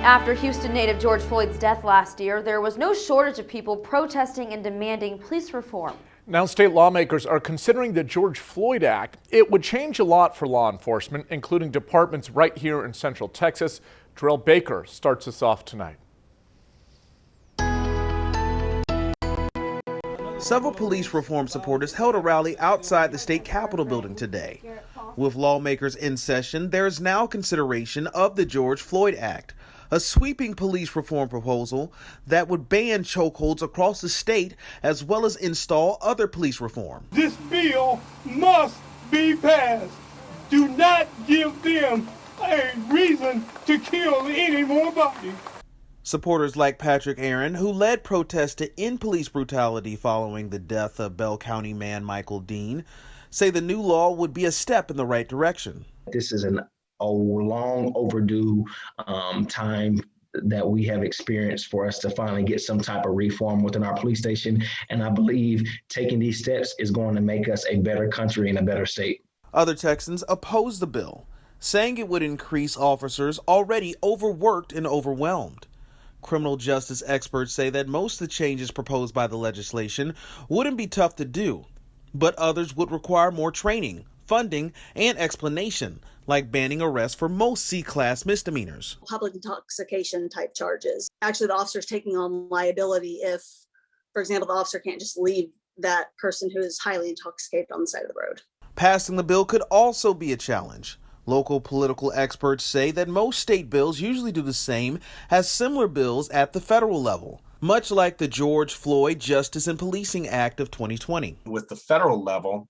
After Houston native George Floyd's death last year, there was no shortage of people protesting and demanding police reform. Now state lawmakers are considering the George Floyd Act. It would change a lot for law enforcement, including departments right here in Central Texas. Darrell Baker starts us off tonight. Several police reform supporters held a rally outside the state capitol building today. With lawmakers in session, there is now consideration of the George Floyd Act, a sweeping police reform proposal that would ban chokeholds across the state as well as install other police reform. This bill must be passed. Do not give them a reason to kill any more bodies. Supporters like Patrick Aaron, who led protests to end police brutality following the death of Bell County man Michael Dean, say the new law would be a step in the right direction. This is a long overdue time that we have experienced for us to finally get some type of reform within our police station. And I believe taking these steps is going to make us a better country and a better state. Other Texans oppose the bill, saying it would increase officers already overworked and overwhelmed. Criminal justice experts say that most of the changes proposed by the legislation wouldn't be tough to do, but others would require more training, funding, and explanation, like banning arrests for most C-class misdemeanors. Public intoxication type charges. Actually, the officer's taking on liability if, for example, the officer can't just leave that person who is highly intoxicated on the side of the road. Passing the bill could also be a challenge. Local political experts say that most state bills usually do the same as similar bills at the federal level, much like the George Floyd Justice and Policing Act of 2020. With the federal level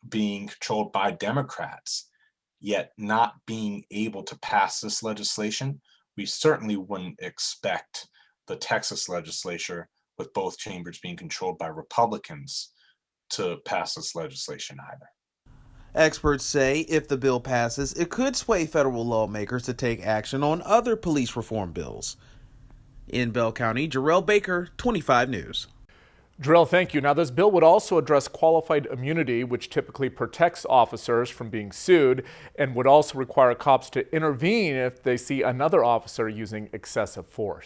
being controlled by Democrats, yet not being able to pass this legislation, we certainly wouldn't expect the Texas legislature, with both chambers being controlled by Republicans, to pass this legislation either. Experts say if the bill passes, it could sway federal lawmakers to take action on other police reform bills. In Bell County, Darrell Baker, 25 News. Darrell, thank you. Now, this bill would also address qualified immunity, which typically protects officers from being sued, and would also require cops to intervene if they see another officer using excessive force.